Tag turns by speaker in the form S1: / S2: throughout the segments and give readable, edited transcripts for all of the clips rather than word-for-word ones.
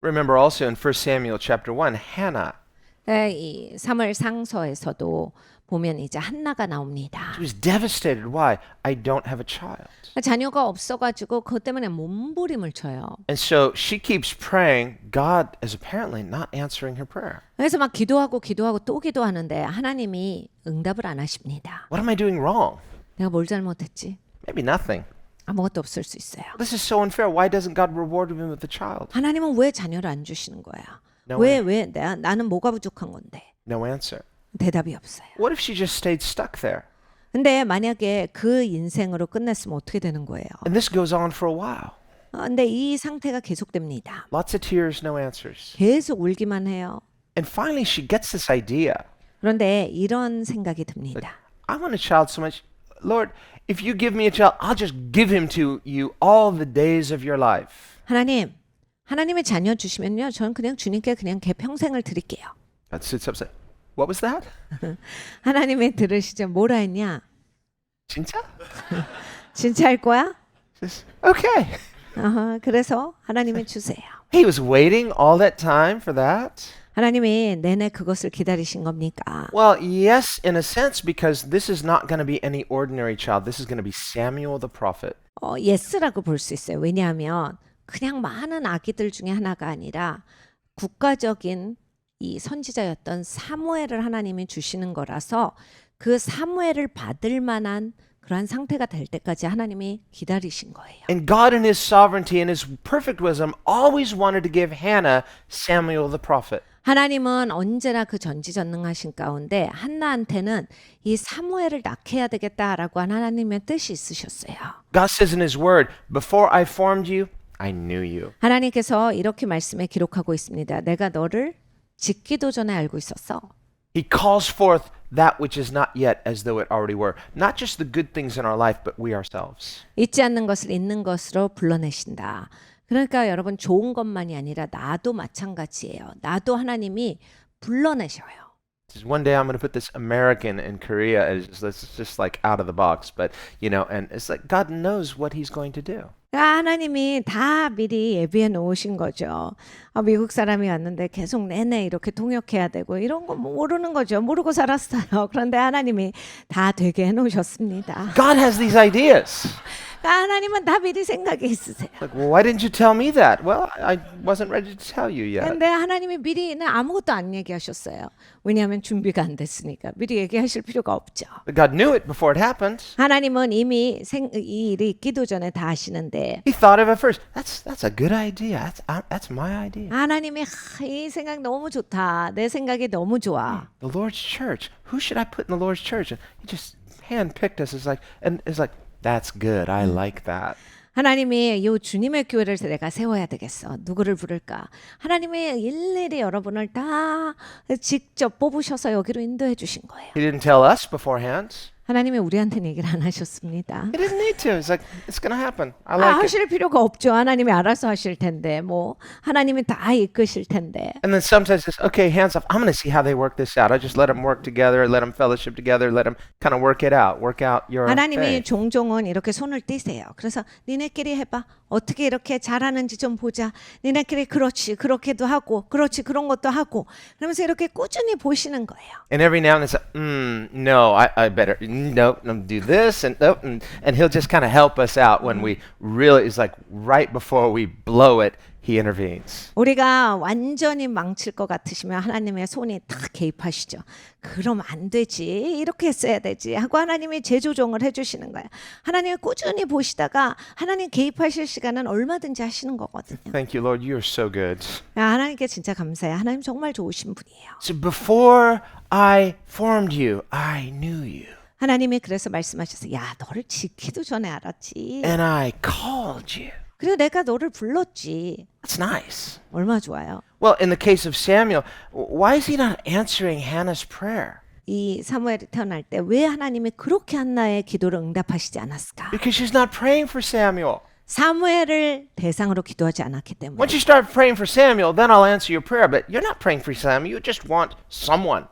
S1: Remember also in 1 Samuel chapter 1, Hannah.
S2: 이 사무엘 상서에서도 보면 이제 한나가 나옵니다.
S1: She was devastated. Why? I don't have a child.
S2: 자녀가 없어가지고 그것 때문에 몸부림을 쳐요.
S1: And so she keeps praying. God is apparently not answering her prayer.
S2: 그래서 막 기도하고 또 기도하는데 하나님이 응답을 안 하십니다.
S1: What am I doing wrong?
S2: 내가 뭘 잘못했지?
S1: Maybe nothing.
S2: 아무것도 없을 수 있어요.
S1: This is so unfair. Why doesn't God reward him with a child?
S2: 하나님은 왜 자녀를 안 주시는 거야?
S1: No
S2: 왜 나는 뭐가 부족한 건데?
S1: No answer.
S2: 대답이 없어요.
S1: What if she just stayed stuck there?
S2: 근데 만약에 그 인생으로 끝냈으면 어떻게 되는 거예요?
S1: And this goes on for a while.
S2: 근데 이 상태가 계속됩니다.
S1: Lots of tears, no answers.
S2: 계속 울기만 해요.
S1: And finally she gets this idea.
S2: 그런데 이런 생각이 듭니다.
S1: I want a child so much. Lord, if you give me a child, I'll just give him to you all the days of your life.
S2: 하나님의 자녀 주시면요, 저는 그냥 주님께 그냥 걔 평생을 드릴게요.
S1: God sits up and says, what was that?
S2: 하나님이 들으시죠? 뭐라 했냐?
S1: 진짜?
S2: 진짜 할 거야?
S1: Says, okay.
S2: 그래서 하나님이 주세요.
S1: He was waiting all that time for that?
S2: 하나님이 내내 그것을 기다리신 겁니까?
S1: Well, yes, in a sense, because this is not going to be any ordinary child. This is going to be Samuel the prophet.
S2: 예스라고 볼 수 있어요. 왜냐하면 그냥 많은 아기들 중에 하나가 아니라 국가적인 이 선지자였던 사무엘을 하나님이 주시는 거라서 그 사무엘을 받을 만한 그러한 상태가 될 때까지 하나님이 기다리신 거예요.
S1: And God in his sovereignty and his perfect wisdom always wanted to give Hannah Samuel the prophet.
S2: 하나님은 언제나 그 전지전능하신 가운데 한나한테는 이 사무엘을 낳게 되겠다라고 한 하나님의 뜻이 있으셨어요.
S1: God says in his word, before I formed you, I knew you.
S2: 하나님께서 이렇게 말씀에 기록하고 있습니다. 내가 너를 짓기도 전에 알고 있었어.
S1: He calls forth that which is not yet as though it already were. Not just the good things in our life, but we ourselves.
S2: 있지 않는 것을 있는 것으로 불러내신다. 그러니까 여러분 좋은 것만이 아니라 나도 마찬가지예요. 나도 하나님이 불러내셔요.
S1: One day I'm going to put this American in Korea as just like out of the box, but and it's like God knows what he's going to do.
S2: 하나님이 다 미리 예비해 놓으신 거죠. 미국 사람이 왔는데 계속 내내 이렇게 통역해야 되고 이런 거 모르는 거죠. 모르고 살았어요. 그런데 하나님이 다 되게 해놓으셨습니다.
S1: God has these ideas.
S2: 하나님은 다 미리 생각이 있으세요.
S1: Like, well, why didn't you tell me that? Well, I wasn't ready to tell you yet.
S2: 근데 하나님이 미리는 아무것도 안 얘기하셨어요. 왜냐하면 준비가 안 됐으니까. 미리 얘기하실 필요가 없죠.
S1: But God knew it before it happened.
S2: 하나님은 이미 이 일이 있기도 전에 다 아시는데
S1: He thought of it first. That's a good idea. That's my idea.
S2: 하나님이 이 생각 너무 좋다. 내 생각이 너무 좋아.
S1: The Lord's church. Who should I put in the Lord's church? And he just handpicked us. It's like that's good. I like that.
S2: 하나님이 이 주님의 교회를 내가 세워야 되겠어. 누구를 부를까? 하나님이 일일이 여러분을 다 직접 뽑으셔서 여기로 인도해 주신 거예요.
S1: He didn't tell us beforehand.
S2: 하나님이 우리한테는 얘기를 안 하셨습니다.
S1: He didn't need to. It's like it's going to happen. I like it.
S2: 하실 필요가 없죠. 하나님이 알아서 하실 텐데 하나님이 다 이끄실 텐데.
S1: And then sometimes it's okay, hands off. I'm going to see how they work this out. I just let them work together, let them fellowship together, let them kind of work out your
S2: 하나님이
S1: faith.
S2: 종종은 이렇게 손을 띄세요. 그래서 니네끼리 해봐. 어떻게 이렇게 잘하는지 좀 보자. 니네끼리 그렇지 그렇게도 하고 그렇지 그런 것도 하고 그러면서 이렇게 꾸준히 보시는 거예요.
S1: And every now and then it's like, no, I better nope, do this and nope, and he'll just kind of help us out when we really it's like right before we blow it, he intervenes.
S2: 우리가 완전히 망칠 것 같으시면 하나님의 손이 탁 개입하시죠. 그럼 안 되지. 이렇게 했어야 되지. 하고 하나님이 재조정을 해주시는 거예요. 하나님이 꾸준히 보시다가 하나님 개입하실 시간은 얼마든지 하시는 거거든요.
S1: Thank you, Lord. You are so good.
S2: 하나님께 진짜 감사해요. 하나님 정말 좋으신 분이에요.
S1: So before I formed you, I knew you.
S2: 하나님이 그래서 말씀하셨어요. 야, 너를 짓기도 전에 알았지.
S1: And I called you.
S2: 그리고 내가 너를 불렀지.
S1: That's nice.
S2: 얼마나 좋아요.
S1: Well, in the case of Samuel, why is he not answering Hannah's prayer?
S2: 이 사무엘이 태어날 때 왜 하나님이 그렇게 한나의 기도를 응답하시지 않았을까?
S1: Because she's not praying for Samuel.
S2: 사무엘을 대상으로 기도하지 않았기 때문에.
S1: Once you start praying for Samuel, then I'll answer your prayer. But you're not praying for Samuel. You just want someone.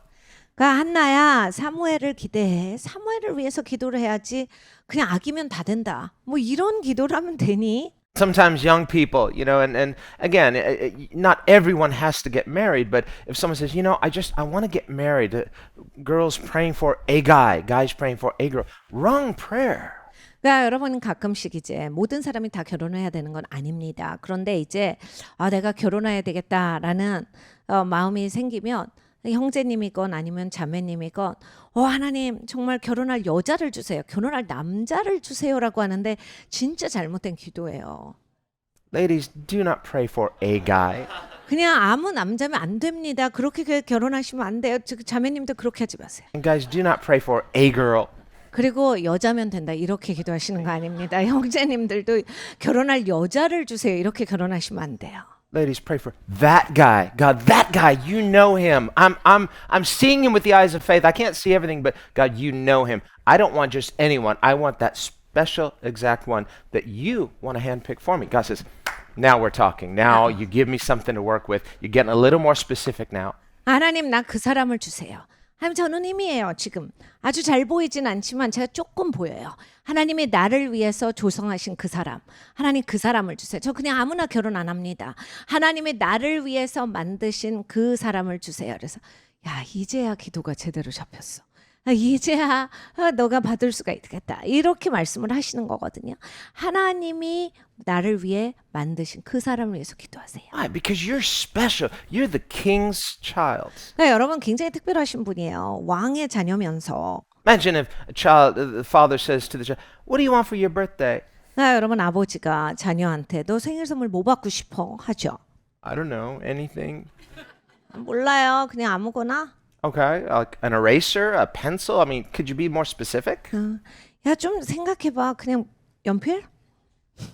S2: 그러니까 한나야 사무엘을 기대해. 사무엘을 위해서 기도를 해야지. 그냥 아기면 다 된다. 뭐 이런 기도를 하면 되니?
S1: Sometimes young people, and again, not everyone has to get married, but if someone says, I want to get married, girls praying for a guy, guys praying for a girl, wrong prayer.
S2: 그러니까 여러분 가끔씩 이제 모든 사람이 다 결혼해야 되는 건 아닙니다. 그런데 이제 내가 결혼해야 되겠다라는 마음이 생기면 형제님이건 아니면 자매님이건 하나님 정말 결혼할 여자를 주세요. 결혼할 남자를 주세요라고 하는데 진짜 잘못된 기도예요.
S1: Ladies, do not pray for a guy.
S2: 그냥 아무 남자면 안 됩니다. 그렇게 결혼하시면 안 돼요. 자매님도 그렇게 하지 마세요.
S1: And guys, do not pray for a girl.
S2: 그리고 여자면 된다 이렇게 기도하시는 거 아닙니다. 형제님들도 결혼할 여자를 주세요. 이렇게 결혼하시면 안 돼요.
S1: Ladies, pray for that guy. God, that guy, you know him. I'm seeing him with the eyes of faith. I can't see everything, but God, you know him. I don't want just anyone. I want that special exact one that you want to handpick for me. God says, now we're talking. Now you give me something to work with. You're getting a little more specific now.
S2: 하나님 나 그 사람을 주세요. 하나님 저는 힘이에요 지금. 아주 잘 보이진 않지만 제가 조금 보여요. 하나님이 나를 위해서 조성하신 그 사람. 하나님 그 사람을 주세요. 저 그냥 아무나 결혼 안 합니다. 하나님이 나를 위해서 만드신 그 사람을 주세요. 그래서 이제야 기도가 제대로 잡혔어. 이제야 너가 받을 수가 있겠다. 이렇게 말씀을 하시는 거거든요. 하나님이 나를 위해 만드신 그 사람을 위해서 기도하세요.
S1: Why? Because you're special. You're the king's child.
S2: 여러분 굉장히 특별하신 분이에요. 왕의 자녀면서.
S1: Imagine if the father says to the child, "What do you want for your birthday?"
S2: 여러분 아버지가 자녀한테 너 생일 선물 뭐 받고 싶어 하죠.
S1: I don't know, anything.
S2: 몰라요. 그냥 아무거나.
S1: Okay, like an eraser, a pencil. I mean, could you be more specific?
S2: 좀 생각해봐. 그냥 연필?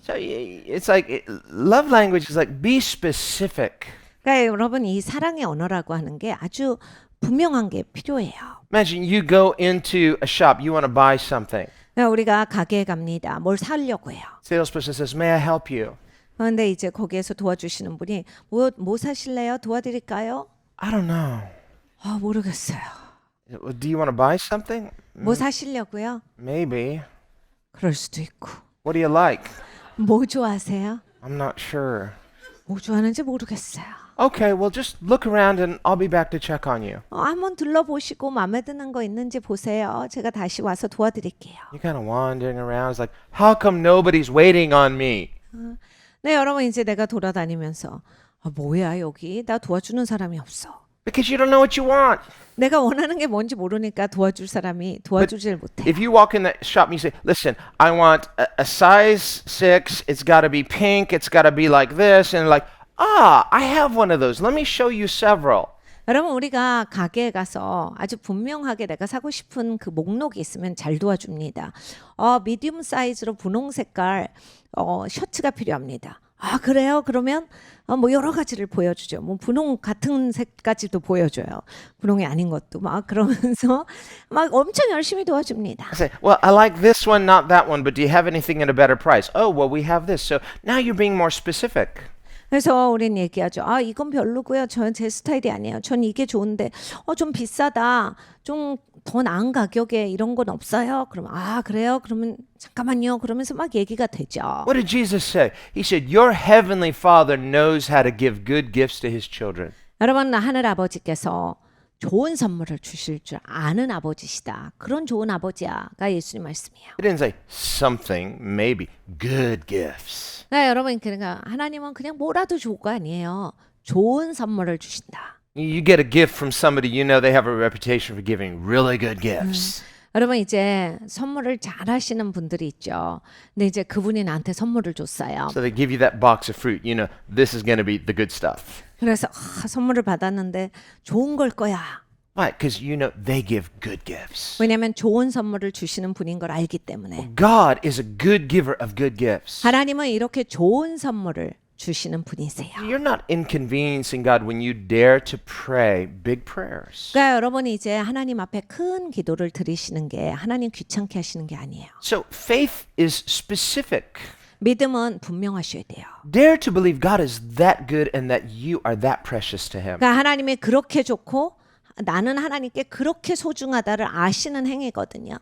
S1: So it's like love language is like be specific.
S2: 그러니까 여러분 이 사랑의 언어라고 하는 게 아주 분명한 게 필요해요.
S1: Imagine you go into a shop, you want to buy something.
S2: 그러니까 우리가 가게에 갑니다. 뭘 사려고 해요.
S1: Salesperson says, "May I help you?"
S2: 그런데 이제 거기에서 도와주시는 분이 뭐 사실래요? 도와드릴까요?
S1: I don't know.
S2: 모르겠어요.
S1: Do you want to buy something?
S2: 뭐 사시려고요?
S1: Maybe.
S2: 그럴 수도 있고.
S1: What do you like?
S2: 뭐 좋아하세요?
S1: I'm not sure.
S2: 뭐 좋아하는지 모르겠어요.
S1: Okay, well just look around and I'll be back to check on you.
S2: 한번 둘러보시고 마음에 드는 거 있는지 보세요. 제가 다시 와서 도와드릴게요.
S1: You're kind of wandering around. It's like, how come nobody's waiting on me?
S2: 네, 여러분 이제 내가 돌아다니면서 뭐야 여기 나 도와주는 사람이 없어.
S1: Because you don't know what you want.
S2: 내가 원하는 게 뭔지 모르니까 도와줄 사람이 도와주질 못해.
S1: If you walk in that shop and you say, listen, I want a size 6, it's got to be pink, it's got to be like this, and like, I have one of those. Let me show you several.
S2: 여러분 우리가 가게에 가서 아주 분명하게 내가 사고 싶은 그 목록이 있으면 잘 도와줍니다. 미디움 사이즈로 분홍 색깔 셔츠가 필요합니다. 그래요? 그러면 뭐 여러 가지를 보여주죠. 뭐 분홍 같은 색까지도 보여줘요. 분홍이 아닌 것도 막 그러면서 막 엄청 열심히 도와줍니다.
S1: I say, well, I like this one, not that one, but do you have anything at a better price? Oh, well, we have this. So now you're being more specific.
S2: 그래서 우린 얘기하죠. 이건 별로고요. 저는 제 스타일이 아니에요. 전 이게 좋은데 좀 비싸다. 좀 더 나은 가격에 이런 건 없어요. 그러면 그래요? 그러면 잠깐만요. 그러면서 막 얘기가 되죠.
S1: What did Jesus say? He said, your heavenly Father knows how to give good gifts to his children.
S2: 여러분 하늘 아버지께서 좋은 선물을 주실 줄 아는 아버지시다. 그런 좋은 아버지야가 예수님 말씀이에요.
S1: He didn't say something, maybe, good gifts.
S2: 네, 여러분 그러니까 하나님은 그냥 뭐라도 좋을거 아니에요. 좋은 선물을 주신다.
S1: You get a gift from somebody you know they have a reputation for giving really good gifts.
S2: 여러분 이제 선물을 잘 하시는 분들이 있죠. 근데 이제 그분이 나한테 선물을 줬어요.
S1: So they give you that box of fruit. You know, this is going to be the good stuff.
S2: 그래서 선물을 받았는데 좋은 걸 거야.
S1: Why? Because you know they give good gifts.
S2: 왜냐하면 좋은 선물을 주시는 분인 걸 알기 때문에.
S1: God is a good giver of good gifts.
S2: 하나님은 이렇게 좋은 선물을 주시는 분이세요.
S1: You're not inconveniencing God when you dare to pray big prayers.
S2: 그러니까 여러분이 이제 하나님 앞에 큰 기도를 드리시는 게 하나님 귀찮게 하시는 게 아니에요.
S1: So faith is specific.
S2: 믿음은 분명하셔야 돼요.
S1: Dare to believe God is that good and that you are that precious to Him.
S2: 그러니까 하나님이 그렇게 좋고 나는 하나님께 그렇게 소중하다를 아시는 행위거든요.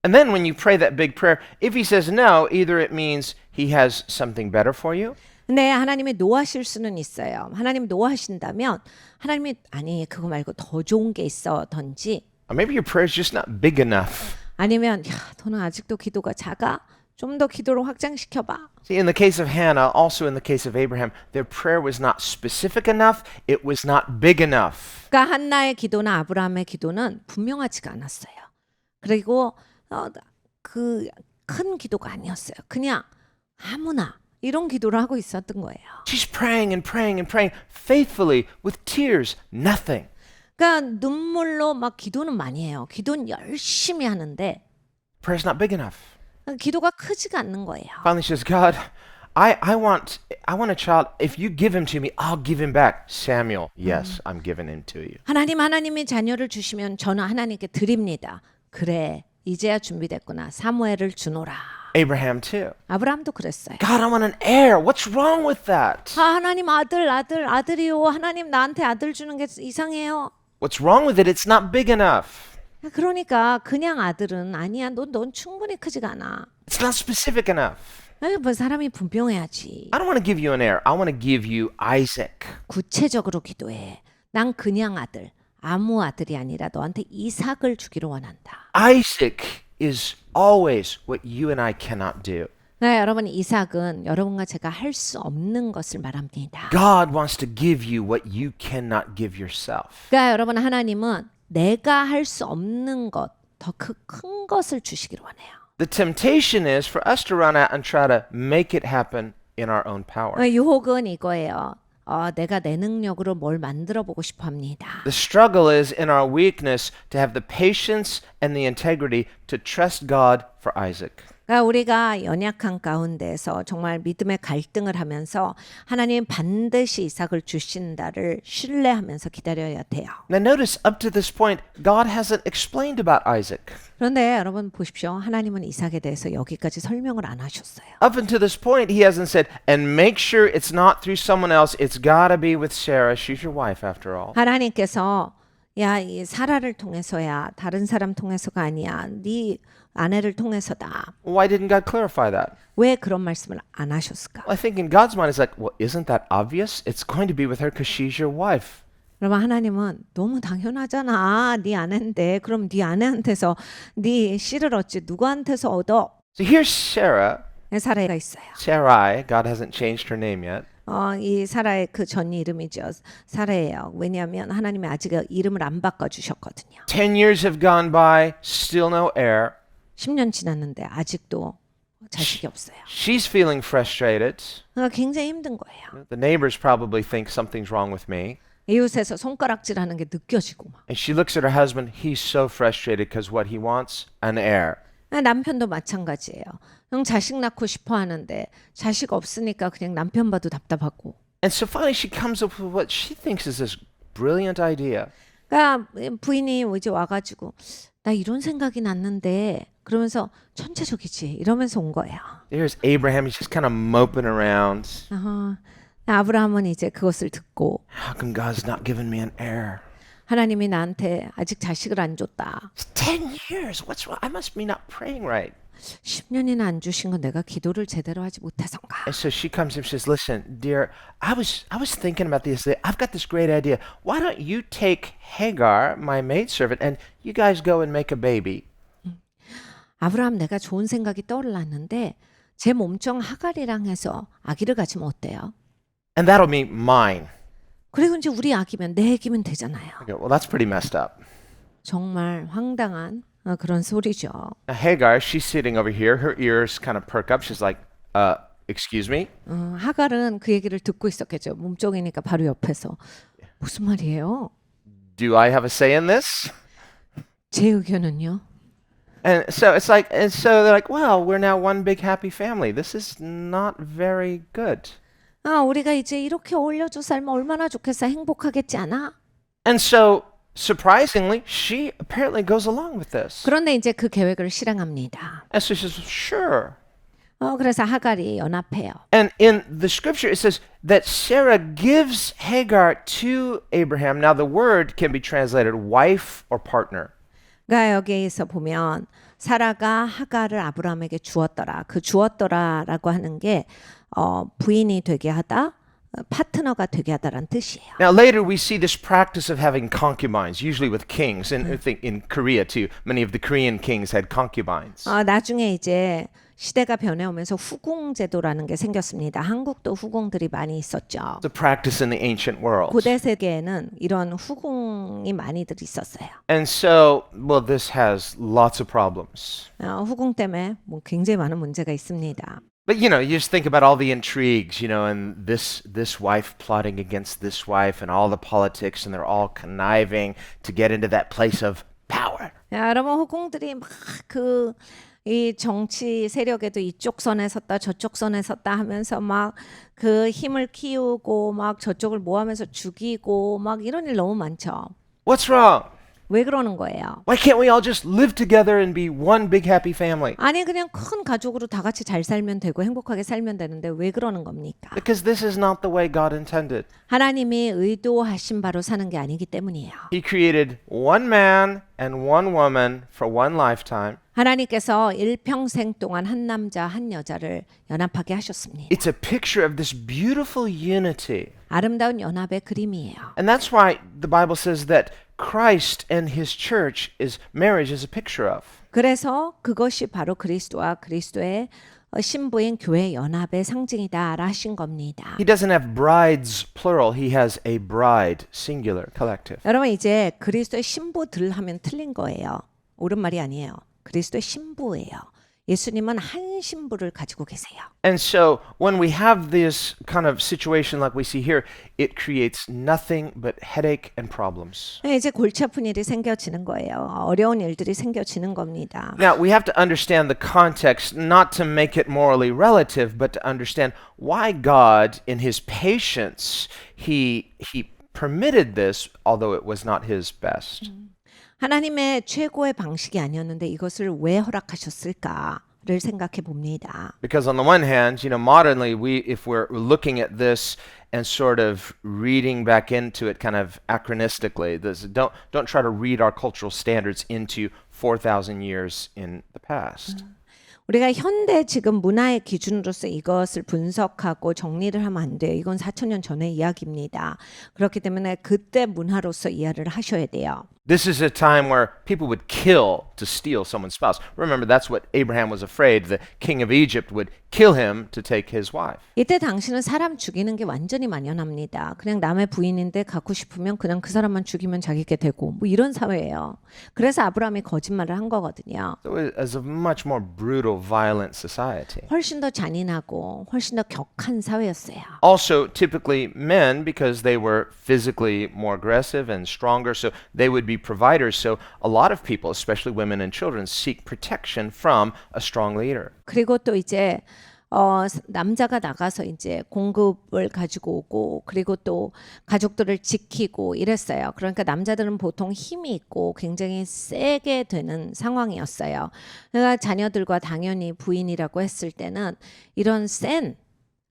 S1: And then when you pray that big prayer, if he says no, either it means he has something better for you,
S2: 근데 하나님이 노하실 수는 있어요. 하나님 노하신다면 하나님이 아니 그거 말고 더 좋은 게 있어던지
S1: or maybe your prayer is just not big enough.
S2: 아니면 야 너는 아직도 기도가 작아? 좀 더 기도를 확장시켜봐.
S1: See, in the case of Hannah, also in the case of Abraham, their prayer was not specific enough, it was not big enough.
S2: 그러니까 한나의 기도나 아브라함의 기도는 분명하지가 않았어요. 그리고 그 큰 기도가 아니었어요. 그냥 아무나 이런 기도를 하고 있었던 거예요.
S1: She's praying and praying and praying faithfully with tears, nothing.
S2: 그러니까 눈물로 막 기도는 많이 해요. 기도는 열심히 하는데
S1: Prayer's not big enough.
S2: 기도가 크지가 않는 거예요.
S1: Finally, she says, God, I want a child. If you give him to me, I'll give him back. Samuel, yes, I'm giving him to you.
S2: 하나님이 자녀를 주시면 저는 하나님께 드립니다. 그래, 이제야 준비됐구나. 사무엘을 주노라.
S1: Abraham too.
S2: 아브라함도 그랬어요.
S1: God, I want an heir. What's wrong with that?
S2: 하나님 아들이요. 하나님 나한테 아들 주는 게 이상해요.
S1: What's wrong with it? It's not big enough.
S2: 그러니까 그냥 아들은 아니야. 넌 충분히 크지가 않아.
S1: It's not specific enough.
S2: 뭐 사람이 분명해야지.
S1: I don't want to give you an heir. I want to give you Isaac.
S2: 구체적으로 기도해. 난 그냥 아들, 아무 아들이 아니라 너한테 이삭을 주기를 원한다.
S1: Isaac is always what you and I cannot do.
S2: 네, 여러분 이삭은 여러분과 제가 할 수 없는 것을 말합니다.
S1: God wants to give you what you cannot give yourself.
S2: 그러니까 여러분 하나님은 내가 할 수 없는 것, 더 큰 것을 주시기를 원해요.
S1: The temptation is for us to run out and try to make it happen in our own power.
S2: 유혹은 이거예요. 내가 내 능력으로 뭘 만들어 보고 싶어 합니다.
S1: The struggle is in our weakness to have the patience and the integrity to trust God for Isaac.
S2: 그러니까 우리가 연약한 가운데서 정말 믿음의 갈등을 하면서 하나님 반드시 이삭을 주신다를 신뢰하면서 기다려야 돼요.
S1: Now notice up to this point, God hasn't explained about Isaac.
S2: 그런데 여러분 보십시오. 하나님은 이삭에 대해서 여기까지 설명을 안 하셨어요.
S1: Up until this point, he hasn't said, and make sure it's not through someone else. It's got to be with Sarah. She's your wife after all.
S2: 하나님께서 야, 이 사라를 통해서야 다른 사람 통해서가 아니야. 네 아내를 통해서다.
S1: Why didn't God clarify that?
S2: 왜 그런 말씀을 안 하셨을까?
S1: Well, I think in God's mind, it's like, well, isn't that obvious? It's going to be with her because she's your wife.
S2: 그러면 하나님은 너무 당연하잖아. 네 아내인데 그럼 네 아내한테서 네 씨를 얻지 누구한테서 얻어?
S1: So here's Sarah,
S2: 사라가 있어요.
S1: Sarai. God hasn't changed her name yet.
S2: 이 사라의 그 전 이름이죠. 사라예요. 왜냐하면 하나님이 아직 이름을 안 바꿔주셨거든요.
S1: 10 years have gone by, still no heir.
S2: 10년 지났는데 아직도 자식이 없어요.
S1: She's feeling frustrated.
S2: 그러니까 굉장히 힘든 거예요.
S1: The neighbors probably think something's wrong with me.
S2: 이웃에서 손가락질하는 게 느껴지고 막.
S1: And she looks at her husband. He's so frustrated because what he wants, an heir.
S2: 남편도 마찬가지예요. 형 자식 낳고 싶어 하는데 자식 없으니까 그냥 남편 봐도 답답하고.
S1: And so finally she comes up with what she thinks is this brilliant idea.
S2: 그러니까 부인이 이제 와가지고 나 이런 생각이 났는데 그러면서 천재적이지 이러면서 온 거예요.
S1: Here's Abraham. He's just kind of moping around.
S2: 아브라함은 이제 그것을 듣고
S1: How come God's not giving me an heir?
S2: 하나님이 나한테 아직 자식을 안 줬다.
S1: It's 10 years. What's wrong? I must be not praying right.
S2: 10년이나 안 주신 건 내가 기도를 제대로 하지 못해서인가.
S1: And so she comes and says, "Listen, dear, I was thinking about this. I've got this great idea. Why don't you take Hagar, my maidservant, and you guys go and make a baby?"
S2: 아브라함 내가 좋은 생각이 떠올랐는데 제 몸종 하갈이랑 해서 아기를 가지면 어때요?
S1: And that'll be mine.
S2: 그리고 이제 우리 아기면 내 아기면 되잖아요.
S1: Okay, well, that's pretty messed up.
S2: 정말 황당한 그런 소리죠.
S1: Now, Hagar, she's sitting over here. Her ears kind of perk up. She's like, excuse me?
S2: 하갈은 그 얘기를 듣고 있었겠죠. 몸종이니까 바로 옆에서. 무슨 말이에요?
S1: Do I have a say in this?
S2: 제 의견은요?
S1: And so it's like, and so they're like, well, we're now one big happy family. This is not very good.
S2: 우리가 이제 이렇게 어울려줘 살면 얼마나 좋겠어. 행복하겠지 않아?
S1: And so, surprisingly, she apparently goes along with this.
S2: 그런데 이제 그 계획을 실행합니다.
S1: And so she says, sure.
S2: 그래서 하갈이 연합해요.
S1: And in the scripture, it says that Sarah gives Hagar to Abraham. Now, the word can be translated wife or partner.
S2: 그러니까 여기에서 보면 사라가 하가를 아브라함에게 주었더라. 그 주었더라라고 하는 게 부인이 되게 하다, 파트너가 되게 하다라는 뜻이에요.
S1: Now, later we see this practice of having concubines, usually with kings, and I think in Korea too. Many of the Korean kings had concubines.
S2: 나중에 이제 시대가 변해오면서 후궁 제도라는 게 생겼습니다. 한국도 후궁들이 많이 있었죠.
S1: It's a practice in the ancient world.
S2: 고대 세계에는 이런 후궁이 많이들 있었어요.
S1: And so, well, this has lots of problems.
S2: 후궁 때문에 뭐 굉장히 많은 문제가 있습니다.
S1: But you just think about all the intrigues, and this wife plotting against this wife, and all the politics, and they're all conniving to get into that place of power.
S2: 여러분 후궁들이 막 이 정치 세력에도 이쪽 선에 섰다 저쪽 선에 섰다 하면서 막 그 힘을 키우고 막 저쪽을 모하면서 죽이고 막 이런 일 너무 많죠.
S1: What's wrong?
S2: 왜 그러는 거예요?
S1: Why can't we all just live together and be one big happy family?
S2: 아니 그냥 큰 가족으로 다 같이 잘 살면 되고 행복하게 살면 되는데 왜 그러는 겁니까?
S1: Because this is not the way God intended.
S2: 하나님이 의도하신 바로 사는 게 아니기 때문이에요.
S1: He created one man and one woman for one lifetime.
S2: 하나님께서 일평생 동안 한 남자 한 여자를 연합하게 하셨습니다.
S1: It's a picture of this beautiful unity.
S2: 아름다운 연합의 그림이에요.
S1: And that's why the Bible says that Christ and his church is marriage is a picture of.
S2: 그래서 그것이 바로 그리스도와 그리스도의 신부인 교회 연합의 상징이다라 하신 겁니다.
S1: He doesn't have brides plural. He has a bride singular collective.
S2: 여러분 이제 그리스도의 신부들 하면 틀린 거예요. 옳은 말이 아니에요. 그리스도의 신부예요. 예수님은 한 신부를 가지고 계세요.
S1: And so when we have this kind of situation like we see here, it creates nothing but headache and problems.
S2: 이제 골치 아픈 일이 생겨지는 거예요. 어려운 일들이 생겨지는 겁니다.
S1: Now, we have to understand the context, not to make it morally relative, but to understand why God, in his patience, he permitted this, although it was not his best.
S2: 하나님의 최고의 방식이 아니었는데 이것을 왜 허락하셨을까를 생각해 봅니다.
S1: Because on the one hand, modernly, if we're looking at this and sort of reading back into it kind of anachronistically, don't try to read our cultural standards into 4,000 years in the past.
S2: 우리가 현대 지금 문화의 기준으로서 이것을 분석하고 정리를 하면 안 돼요. 이건 4,000년 전의 이야기입니다. 그렇기 때문에 그때 문화로서 이해를 하셔야 돼요.
S1: This is a time where people would kill to steal someone's spouse. Remember, that's what Abraham was afraid. The king of Egypt would kill him to take his wife.
S2: 이때 당신은 사람 죽이는 게 완전히 만연합니다. 그냥 남의 부인인데 갖고 싶으면 그냥 그 사람만 죽이면 자기게 되고 뭐 이런 사회예요. 그래서 아브라함이 거짓말을 한 거거든요.
S1: So it was a much more brutal, violent society.
S2: 훨씬 더 잔인하고 훨씬 더 격한 사회였어요.
S1: Also, typically men, because they were physically more aggressive and stronger, so they would be providers. So a lot of people, especially women and children, seek protection from a strong leader.
S2: 그리고 또 이제 남자가 나가서 이제 공급을 가지고 오고 그리고 또 가족들을 지키고 이랬어요. 그러니까 남자들은 보통 힘이 있고 굉장히 세게 되는 상황이었어요. 그러니까 자녀들과 당연히 부인이라고 했을 때는 이런 센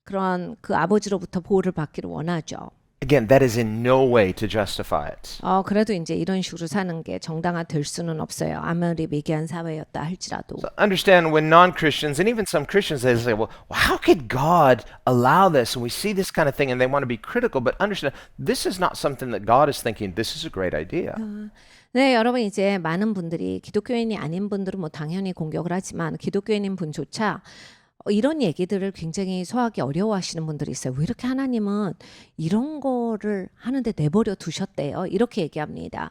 S2: 그런 그 아버지로부터 보호를 받기를 원하죠.
S1: Again, that is in no way to justify it.
S2: 그래도 이제 이런 식으로 사는 게 정당화될 수는 없어요. 아무리 미개한 사회였다 할지라도.
S1: So understand when non-Christians and even some Christians, they say, well, how could God allow this? And we see this kind of thing and they want to be critical, but understand this is not something that God is thinking, this is a great idea.
S2: 네, 여러분 이제 많은 분들이 기독교인이 아닌 분들은 뭐 당연히 공격을 하지만 기독교인인 분조차 이런 얘기들을 굉장히 소화하기 어려워하시는 분들이 있어요. 왜 이렇게 하나님은 이런 거를 하는데 내버려 두셨대요? 이렇게 얘기합니다.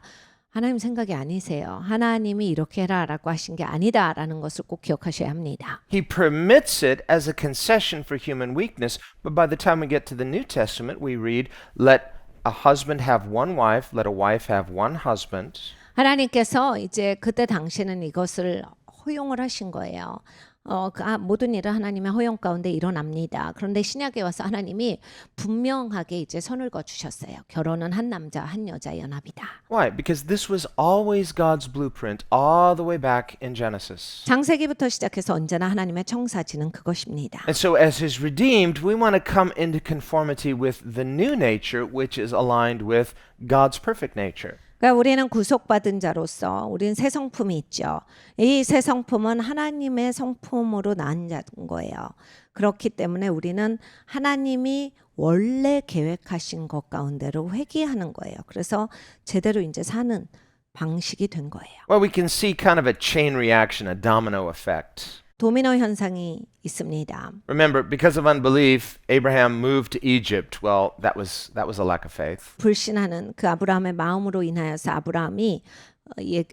S2: 하나님 생각이 아니세요. 하나님이 이렇게 해라라고 하신 게 아니다라는 것을 꼭 기억하셔야 합니다.
S1: He permits it as a concession for human weakness, but by the time we get to the New Testament, we read, let a husband have one wife, let a wife have one husband.
S2: 하나님께서 이제 그때 당시에는 이것을 허용을 하신 거예요. 모든 일은 하나님의 허용 가운데 일어납니다. 그런데 신약에 와서 하나님이 분명하게 이제 선을 그어 주셨어요. 결혼은 한 남자 한 여자 연합이다.
S1: Why? Because this was always God's blueprint all the way back in Genesis.
S2: 창세기부터 시작해서 언제나 하나님의 청사진은 그것입니다.
S1: And so as his redeemed, we want to come into conformity with the new nature, which is aligned with God's perfect nature.
S2: 그러니까 우리는 구속받은 자로서 우리는 새 성품이 있죠. 이 새 성품은 하나님의 성품으로 난 자인 거예요. 그렇기 때문에 우리는 하나님이 원래 계획하신 것 가운데로 회귀하는 거예요. 그래서 제대로 이제 사는 방식이 된 거예요.
S1: Well, we can see kind of a chain reaction, a domino effect.
S2: 도미노 현상이 있습니다.
S1: Remember, because of unbelief, Abraham moved to Egypt. Well, that was a lack of faith.
S2: 불신하는 그 아브라함의 마음으로 인하여서 아브라함이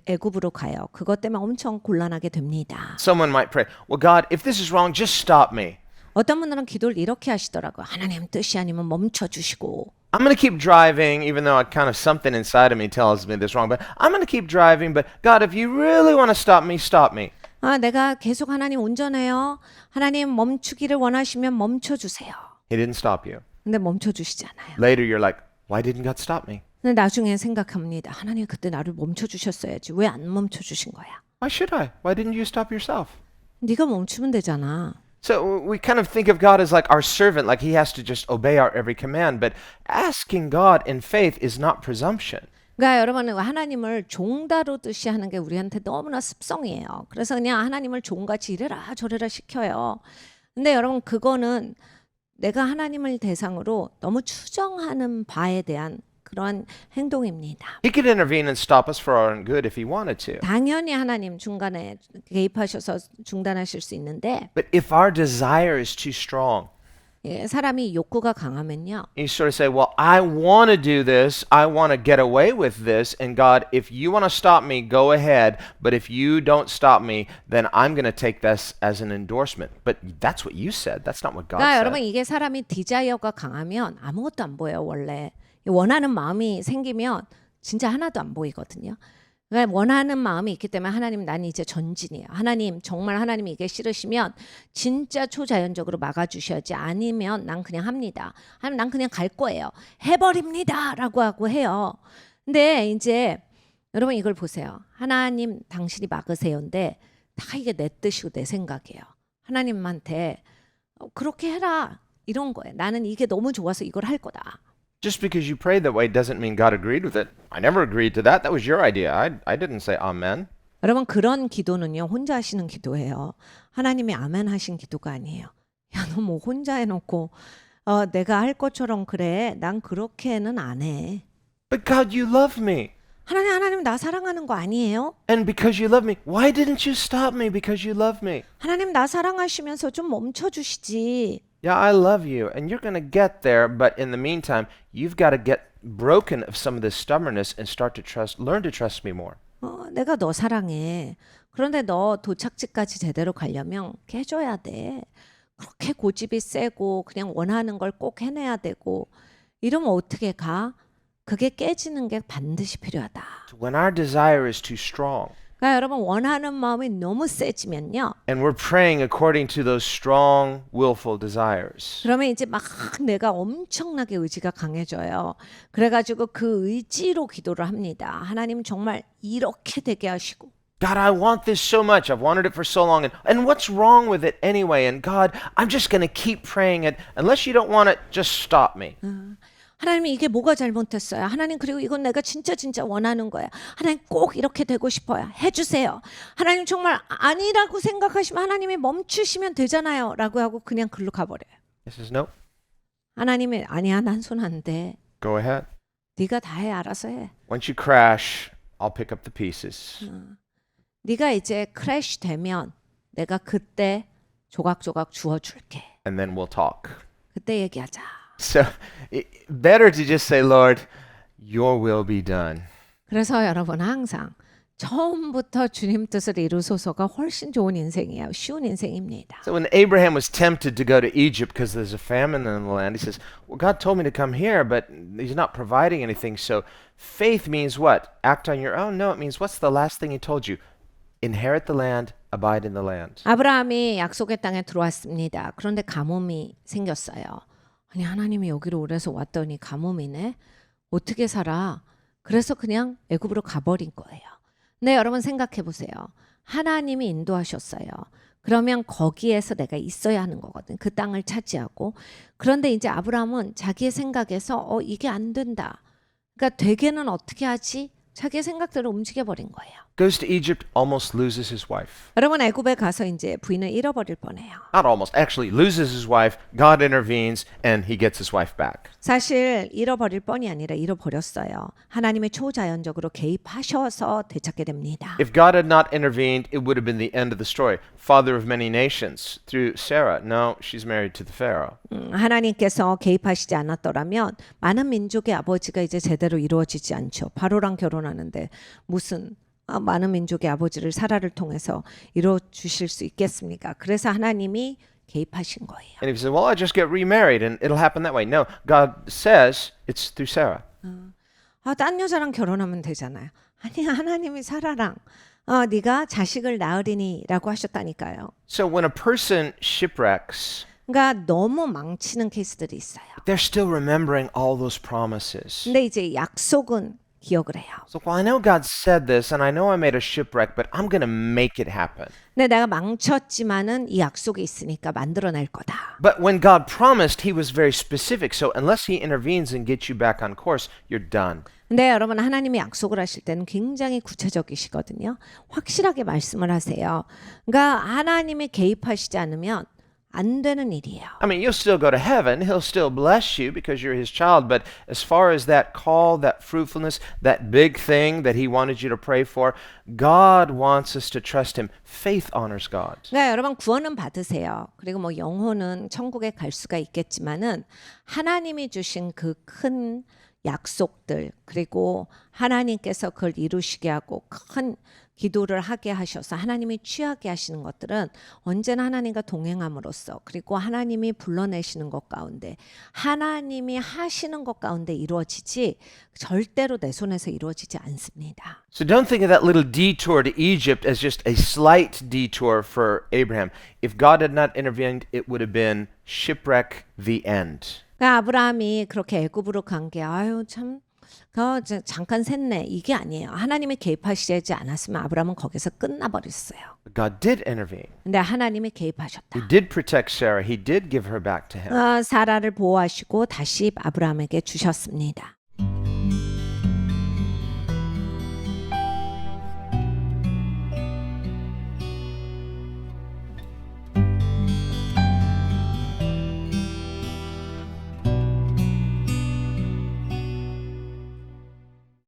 S2: 애굽으로 가요. 그것 때문에 엄청 곤란하게 됩니다.
S1: Someone might pray, well, God, if this is wrong, just stop me.
S2: 어떤 분들은 기도를 이렇게 하시더라고요. 하나님 뜻이 아니면 멈춰 주시고.
S1: I'm going to keep driving, even though I kind of something inside of me tells me this is wrong. But I'm going to keep driving. But God, if you really want to stop me, stop me.
S2: 내가 계속 하나님 운전해요. 하나님 멈추기를 원하시면 멈춰 주세요.
S1: He didn't stop you.
S2: 근데 멈춰 주시지 않아요.
S1: Later, you're like, why didn't God stop me?
S2: 근데 나중에 생각합니다. 하나님 그때 나를 멈춰 주셨어야지. 왜 안 멈춰 주신 거야?
S1: Why should I? Why didn't you stop yourself?
S2: 네가 멈추면 되잖아.
S1: So we kind of think of God as like our servant, like he has to just obey our every command. But asking God in faith is not presumption.
S2: 그러니까 여러분 하나님을 종다루듯이 하는 게 우리한테 너무나 습성이에요. 그래서 그냥 하나님을 종같이 이래라 저래라 시켜요. 근데 여러분 그거는 내가 하나님을 대상으로 너무 추정하는 바에 대한 그런 행동입니다.
S1: He could intervene and stop us for our own good if he wanted to.
S2: 당연히 하나님 중간에 개입하셔서 중단하실 수 있는데
S1: But if our desire is too strong,
S2: 사람이 욕구가 강하면요.
S1: you sort of say, well, I want to do this. I want to get away with this. And God, if you want to stop me, go ahead. But if you don't stop me, then I'm going to take this as an endorsement. But that's what you said. That's not what God
S2: 그러니까
S1: said.
S2: 여러분 이게 사람이 디자이어가 강하면 아무것도 안 보여요. 원래 원하는 마음이 생기면 진짜 하나도 안 보이거든요. 그러니까 원하는 마음이 있기 때문에 하나님 난 이제 전진이에요. 하나님 정말 하나님이 이게 싫으시면 진짜 초자연적으로 막아주셔야지 아니면 난 그냥 합니다. 하나님 난 그냥 갈 거예요. 해버립니다 라고 하고 해요. 근데 이제 여러분 이걸 보세요. 하나님 당신이 막으세요인데 다 이게 내 뜻이고 내 생각이에요. 하나님한테 그렇게 해라 이런 거예요. 나는 이게 너무 좋아서 이걸 할 거다.
S1: Just because you prayed that way doesn't mean God agreed with it. I never agreed to that. That was your idea. I didn't say amen.
S2: 여러분 그런 기도는요 혼자 하시는 기도예요. 하나님이 아멘 하신 기도가 아니에요. 야 너 뭐 혼자 해놓고 내가 할 것처럼 그래. 난 그렇게는 안 해.
S1: But God, you love me.
S2: 하나님 나 사랑하는 거 아니에요?
S1: And because you love me, why didn't you stop me because you love me?
S2: 하나님 나 사랑하시면서 좀 멈춰 주시지.
S1: Yeah, I love you, and you're going to get there, but in the meantime, you've got to get broken of some of this stubbornness and start to learn to trust me more.
S2: 내가 너 사랑해. 그런데 너 도착지까지 제대로 가려면 깨줘야 돼. 그렇게 고집이 세고 그냥 원하는 걸 꼭 해내야 되고 이러면 어떻게 가? 그게 깨지는 게 반드시 필요하다.
S1: When our desire is too strong,
S2: 그러니까 여러분 원하는 마음이 너무 세지면요.
S1: and we're praying according to those strong, willful desires,
S2: 그러면 이제 막 내가 엄청나게 의지가 강해져요. 그래가지고 그 의지로 기도를 합니다. 하나님 정말 이렇게 되게 하시고.
S1: God, I want this so much. I've wanted it for so long. And what's wrong with it anyway? And God, I'm just going to keep praying it. Unless you don't want it, just stop me.
S2: 하나님이 이게 뭐가 잘못했어요? 하나님 그리고 이건 내가 진짜 원하는 거야. 하나님 꼭 이렇게 되고 싶어요. 해주세요. 하나님 정말 아니라고 생각하시면 하나님이 멈추시면 되잖아요. 라고 하고 그냥 글로 가버려요.
S1: He says, no,
S2: 하나님이 아니야 난 손 안 대.
S1: go ahead.
S2: 네가 다 해 알아서 해.
S1: Once you crash, I'll pick up the pieces.
S2: 네가 이제 크래시 되면 내가 그때 조각조각 주워줄게.
S1: And then we'll talk.
S2: 그때 얘기하자.
S1: So better to just say, Lord, your will be done.
S2: 그래서 여러분 항상 처음부터 주님 뜻을 이루소서가 훨씬 좋은 인생이에요. 쉬운 인생입니다.
S1: So when Abraham was tempted to go to Egypt because there's a famine in the land, he says, well, God told me to come here, but he's not providing anything. So faith means what? Act on your own? No, it means what's the last thing he told you? Inherit the land, abide in the land.
S2: 아브라함이 약속의 땅에 들어왔습니다. 그런데 가뭄이 생겼어요. 아니 하나님이 여기로 오래서 왔더니 가뭄이네. 어떻게 살아? 그래서 그냥 애굽으로 가버린 거예요. 네, 여러분 생각해 보세요. 하나님이 인도하셨어요. 그러면 거기에서 내가 있어야 하는 거거든. 그 땅을 차지하고. 그런데 이제 아브라함은 자기의 생각에서 이게 안 된다. 그러니까 되게는 어떻게 하지? 자기의 생각대로 움직여버린 거예요.
S1: Goes to Egypt, almost loses his wife.
S2: 여러분 애굽에 가서 이제 부인을 잃어버릴 뻔해요.
S1: Not almost, actually loses his wife. God intervenes and he gets his wife back.
S2: 사실 잃어버릴 뻔이 아니라 잃어버렸어요. 하나님의 초자연적으로 개입하셔서 되찾게 됩니다.
S1: If God had not intervened, it would have been the end of the story. Father of many nations through Sarah. No, she's married to the Pharaoh.
S2: 하나님께서 개입하시지 않았더라면 많은 민족의 아버지가 이제 제대로 이루어지지 않죠. 바로랑 결혼하는데 무슨 많은 민족의 아버지를 사라를 통해서 이루어 주실 수 있겠습니까? 그래서 하나님이 개입하신 거예요.
S1: And if you say, well, I just get remarried and it'll happen that way. No, God says it's through Sarah.
S2: 딴 여자랑 결혼하면 되잖아요. 아니 하나님이 사라랑 네가 자식을 낳으리니라고 하셨다니까요.
S1: So when a person shipwrecks,
S2: 그러니까 너무 망치는 케이스들이 있어요.
S1: they're still remembering all those promises.
S2: 근데 이제 약속은 기억을 해요.
S1: So, well, I know God said this and I know I made a shipwreck, but I'm going to make it happen.
S2: 근데 내가 망쳤지만은 이 약속이 있으니까 만들어낼 거다.
S1: But when God promised, he was very specific. So unless he intervenes and gets you back on course, you're done.
S2: 근데 여러분 하나님이 약속을 하실 때는 굉장히 구체적이시거든요. 확실하게 말씀을 하세요. 그러니까 하나님이 개입하시지 않으면 안 되는 일이에요.
S1: I mean, you'll still go to heaven. He'll still bless you because you're his child. But as far as that call, that fruitfulness, that big thing that he wanted you to pray for, God wants us to trust him. Faith honors God.
S2: 그러니까 여러분 구원은 받으세요. 그리고 뭐 영혼은 천국에 갈 수가 있겠지만은 하나님이 주신 그 큰 약속들 그리고 하나님께서 그걸 이루시게 하고 큰 기도를 하게 하셔서 하나님이 취하게 하시는 것들은 언제나 하나님과 동행함으로써 그리고 하나님이 불러내시는 것 가운데 하나님이 하시는 것 가운데 이루어지지 절대로 내 손에서 이루어지지 않습니다.
S1: So don't think of that little detour to Egypt as just a slight detour for Abraham. If God had not intervened, it would have been shipwreck, the end.
S2: 그러니까 아브라함이 그렇게 애굽으로 간 게 참 잠깐 샜네 이게 아니에요. 하나님이 개입하시지 않았으면 아브라함은 거기서 끝나버렸어요.
S1: But God did intervene.
S2: 근데 하나님이 개입하셨다.
S1: He did protect Sarah. He did give her back to him.
S2: 사라를 보호하시고 다시 아브라함에게 주셨습니다.